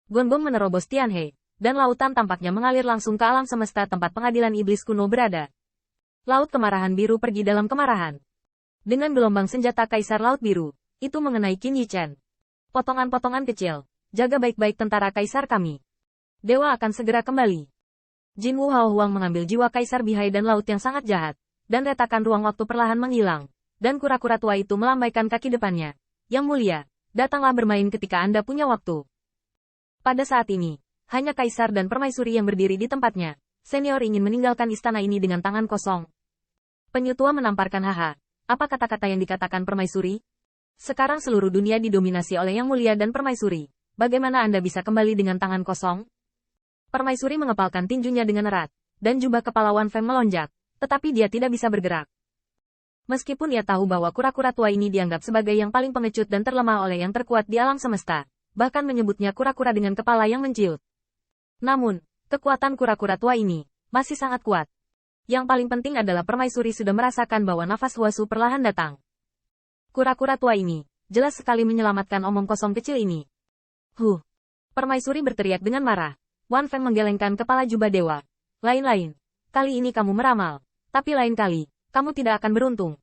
Gonggong menerobos Tianhe, dan lautan tampaknya mengalir langsung ke alam semesta tempat pengadilan iblis kuno berada. Laut kemarahan biru pergi dalam kemarahan. Dengan gelombang senjata Kaisar Laut Biru, itu mengenai Qin Yichen. Potongan-potongan kecil, jaga baik-baik tentara Kaisar kami. Dewa akan segera kembali. Jin Wu Hao Huang mengambil jiwa Kaisar Bihai dan laut yang sangat jahat, dan retakan ruang waktu perlahan menghilang, dan kura-kura tua itu melambaikan kaki depannya. Yang mulia, datanglah bermain ketika Anda punya waktu. Pada saat ini, hanya Kaisar dan Permaisuri yang berdiri di tempatnya. Senior ingin meninggalkan istana ini dengan tangan kosong. Penyu tua menamparkan haha. Apa kata-kata yang dikatakan Permaisuri? Sekarang seluruh dunia didominasi oleh Yang Mulia dan Permaisuri. Bagaimana Anda bisa kembali dengan tangan kosong? Permaisuri mengepalkan tinjunya dengan erat, dan jubah kepala Wan Feng melonjak, tetapi dia tidak bisa bergerak. Meskipun ia tahu bahwa kura-kura tua ini dianggap sebagai yang paling pengecut dan terlemah oleh yang terkuat di alam semesta, bahkan menyebutnya kura-kura dengan kepala yang menciut. Namun, kekuatan kura-kura tua ini masih sangat kuat. Yang paling penting adalah Permaisuri sudah merasakan bahwa nafas Huasu perlahan datang. Kura-kura tua ini jelas sekali menyelamatkan omong kosong kecil ini. Permaisuri berteriak dengan marah. Wan Feng menggelengkan kepala jubah dewa. Lain-lain, kali ini kamu meramal, tapi lain kali, kamu tidak akan beruntung.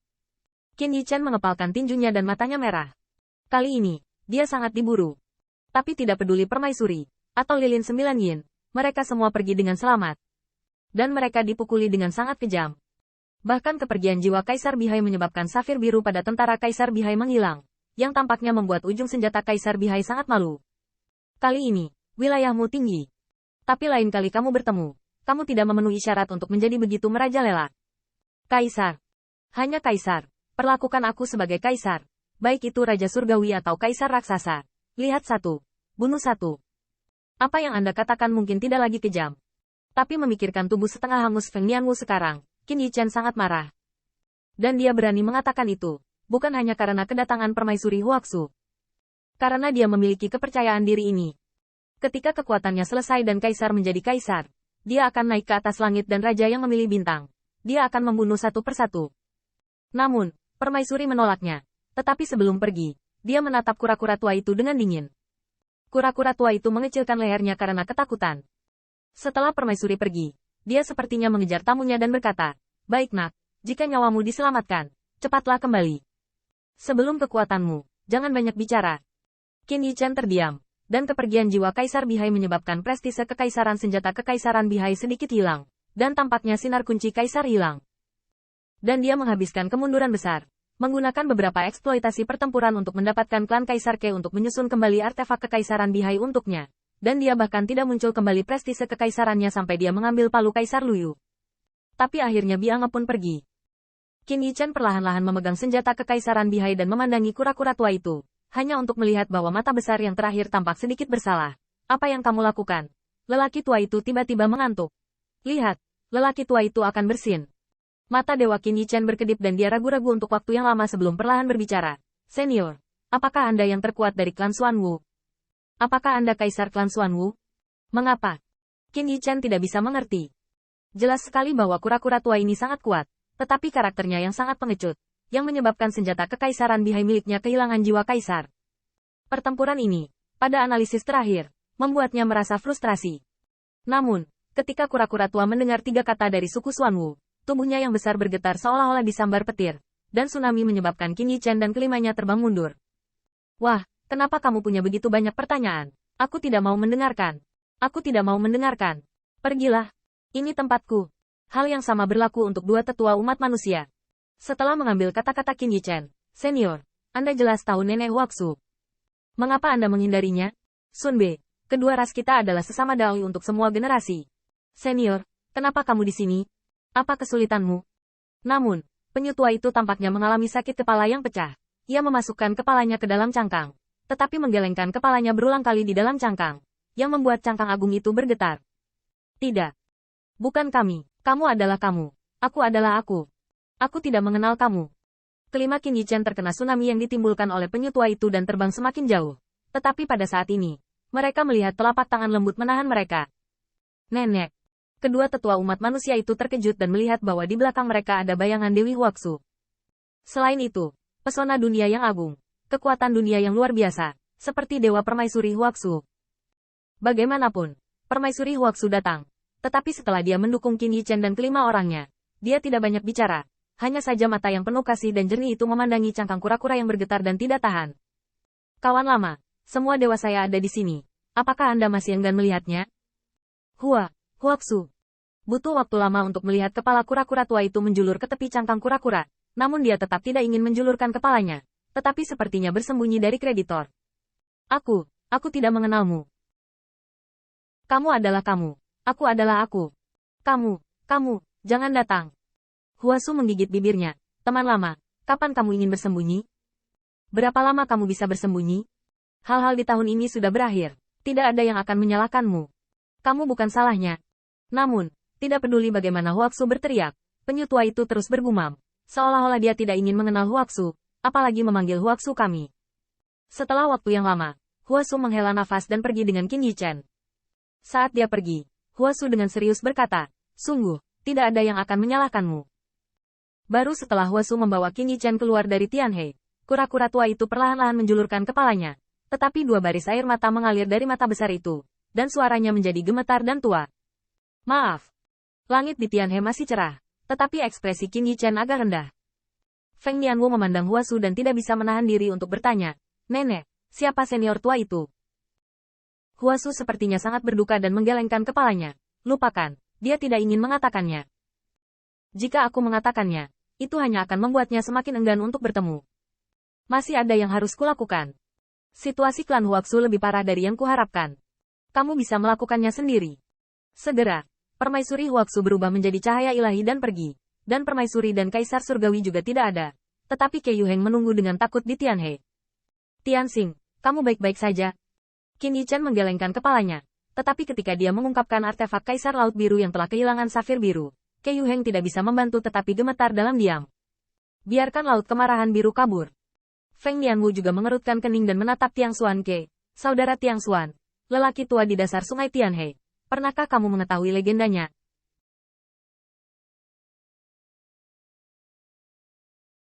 Qin Yichen mengepalkan tinjunya dan matanya merah. Kali ini, dia sangat diburu. Tapi tidak peduli Permaisuri, atau Lilin 9 Yin, mereka semua pergi dengan selamat. Dan mereka dipukuli dengan sangat kejam. Bahkan kepergian jiwa Kaisar Bihai menyebabkan safir biru pada tentara Kaisar Bihai menghilang, yang tampaknya membuat ujung senjata Kaisar Bihai sangat malu. Kali ini, wilayahmu tinggi. Tapi lain kali kamu bertemu, kamu tidak memenuhi syarat untuk menjadi begitu merajalela. Kaisar. Hanya Kaisar. Perlakukan aku sebagai Kaisar. Baik itu Raja Surgawi atau Kaisar Raksasa. Lihat satu. Bunuh satu. Apa yang Anda katakan mungkin tidak lagi kejam. Tapi memikirkan tubuh setengah hangus Feng Nianwu sekarang, Qin Yichen sangat marah. Dan dia berani mengatakan itu, bukan hanya karena kedatangan Permaisuri Huaxu. Karena dia memiliki kepercayaan diri ini. Ketika kekuatannya selesai dan Kaisar menjadi Kaisar, dia akan naik ke atas langit dan Raja yang memilih bintang. Dia akan membunuh satu persatu. Namun, Permaisuri menolaknya. Tetapi sebelum pergi, dia menatap kura-kura tua itu dengan dingin. Kura-kura tua itu mengecilkan lehernya karena ketakutan. Setelah Permaisuri pergi, dia sepertinya mengejar tamunya dan berkata, "Baik nak, jika nyawamu diselamatkan, cepatlah kembali. Sebelum kekuatanmu, jangan banyak bicara." Qin Yichen terdiam, dan kepergian jiwa Kaisar Bihai menyebabkan prestise kekaisaran senjata Kekaisaran Bihai sedikit hilang, dan tampaknya sinar kunci Kaisar hilang. Dan dia menghabiskan kemunduran besar, menggunakan beberapa eksploitasi pertempuran untuk mendapatkan klan Kaisar Ke untuk menyusun kembali artefak Kekaisaran Bihai untuknya. Dan dia bahkan tidak muncul kembali prestise kekaisarannya sampai dia mengambil palu Kaisar Luyu. Tapi akhirnya Biange pun pergi. Qin Yichen perlahan-lahan memegang senjata Kekaisaran Bihai dan memandangi kura-kura tua itu, hanya untuk melihat bahwa mata besar yang terakhir tampak sedikit bersalah. "Apa yang kamu lakukan?" Lelaki tua itu tiba-tiba mengantuk. "Lihat, lelaki tua itu akan bersin." Mata Dewa Qin Yichen berkedip dan dia ragu-ragu untuk waktu yang lama sebelum perlahan berbicara. "Senior, apakah Anda yang terkuat dari klan Xuanwu? Apakah Anda Kaisar klan Xuanwu? Mengapa?" Qin Yichen tidak bisa mengerti. Jelas sekali bahwa kura-kura tua ini sangat kuat, tetapi karakternya yang sangat pengecut, yang menyebabkan senjata Kekaisaran Bihai miliknya kehilangan jiwa Kaisar. Pertempuran ini, pada analisis terakhir, membuatnya merasa frustrasi. Namun, ketika kura-kura tua mendengar 3 kata dari suku Xuanwu, tubuhnya yang besar bergetar seolah-olah disambar petir, dan tsunami menyebabkan Qin Yichen dan kelimanya terbang mundur. "Wah, kenapa kamu punya begitu banyak pertanyaan? Aku tidak mau mendengarkan. Aku tidak mau mendengarkan. Pergilah. Ini tempatku." Hal yang sama berlaku untuk 2 tetua umat manusia. Setelah mengambil kata-kata Qin Yichen, "Senior, Anda jelas tahu Nenek Huaxu. Mengapa Anda menghindarinya?" "Sun Be, kedua ras kita adalah sesama dai untuk semua generasi. Senior, kenapa kamu di sini? Apa kesulitanmu?" Namun, penyu tua itu tampaknya mengalami sakit kepala yang pecah. Ia memasukkan kepalanya ke dalam cangkang, tetapi menggelengkan kepalanya berulang kali di dalam cangkang, yang membuat cangkang agung itu bergetar. "Tidak. Bukan kami. Kamu adalah kamu. Aku adalah aku. Aku tidak mengenal kamu." Kelima Qin Yichen terkena tsunami yang ditimbulkan oleh penyu tua itu dan terbang semakin jauh. Tetapi pada saat ini, mereka melihat telapak tangan lembut menahan mereka. "Nenek." Kedua tetua umat manusia itu terkejut dan melihat bahwa di belakang mereka ada bayangan Dewi Huaxu. Selain itu, pesona dunia yang agung, kekuatan dunia yang luar biasa, seperti Dewa Permaisuri Huaxu. Bagaimanapun, permaisuri Huaxu datang. Tetapi setelah dia mendukung Qin Yichen dan kelima orangnya, dia tidak banyak bicara. Hanya saja mata yang penuh kasih dan jernih itu memandangi cangkang kura-kura yang bergetar dan tidak tahan. Kawan lama, semua dewa saya ada di sini. Apakah Anda masih enggan melihatnya? Huaxu. Butuh waktu lama untuk melihat kepala kura-kura tua itu menjulur ke tepi cangkang kura-kura, namun dia tetap tidak ingin menjulurkan kepalanya, tetapi sepertinya bersembunyi dari kreditor. Aku tidak mengenalmu. Kamu adalah kamu. Aku adalah aku. Kamu, jangan datang. Huasu menggigit bibirnya. Teman lama, kapan kamu ingin bersembunyi? Berapa lama kamu bisa bersembunyi? Hal-hal di tahun ini sudah berakhir. Tidak ada yang akan menyalahkanmu. Kamu bukan salahnya. Namun, tidak peduli bagaimana Huaxu berteriak, penyu tua itu terus bergumam. Seolah-olah dia tidak ingin mengenal Huaxu, apalagi memanggil Huaxu kami. Setelah waktu yang lama, Huasu menghela nafas dan pergi dengan Qin Yichen. Saat dia pergi, Huasu dengan serius berkata, sungguh, tidak ada yang akan menyalahkanmu. Baru setelah Huasu membawa Qin Yichen keluar dari Tianhe, kura-kura tua itu perlahan-lahan menjulurkan kepalanya, tetapi dua baris air mata mengalir dari mata besar itu, dan suaranya menjadi gemetar dan tua. Maaf. Langit di Tianhe masih cerah, tetapi ekspresi Qin Yichen agak rendah. Feng Nianwu memandang Huasu dan tidak bisa menahan diri untuk bertanya, Nenek, siapa senior tua itu? Huasu sepertinya sangat berduka dan menggelengkan kepalanya. Lupakan, dia tidak ingin mengatakannya. Jika aku mengatakannya, itu hanya akan membuatnya semakin enggan untuk bertemu. Masih ada yang harus kulakukan. Situasi klan Huaxu lebih parah dari yang kuharapkan. Kamu bisa melakukannya sendiri. Segera, permaisuri Huaxu berubah menjadi cahaya ilahi dan pergi. Dan permaisuri dan kaisar surgawi juga tidak ada. Tetapi Ke Yuheng menunggu dengan takut di Tianhe. Tianxing, kamu baik-baik saja? Qin Yichen menggelengkan kepalanya. Tetapi ketika dia mengungkapkan artefak kaisar laut biru yang telah kehilangan safir biru, Ke Yuheng tidak bisa membantu tetapi gemetar dalam diam. Biarkan laut kemarahan biru kabur. Feng Nianwu juga mengerutkan kening dan menatap Tiang Xuan Ke. Saudara Tiang Xuan, lelaki tua di dasar sungai Tianhe. Pernahkah kamu mengetahui legendanya?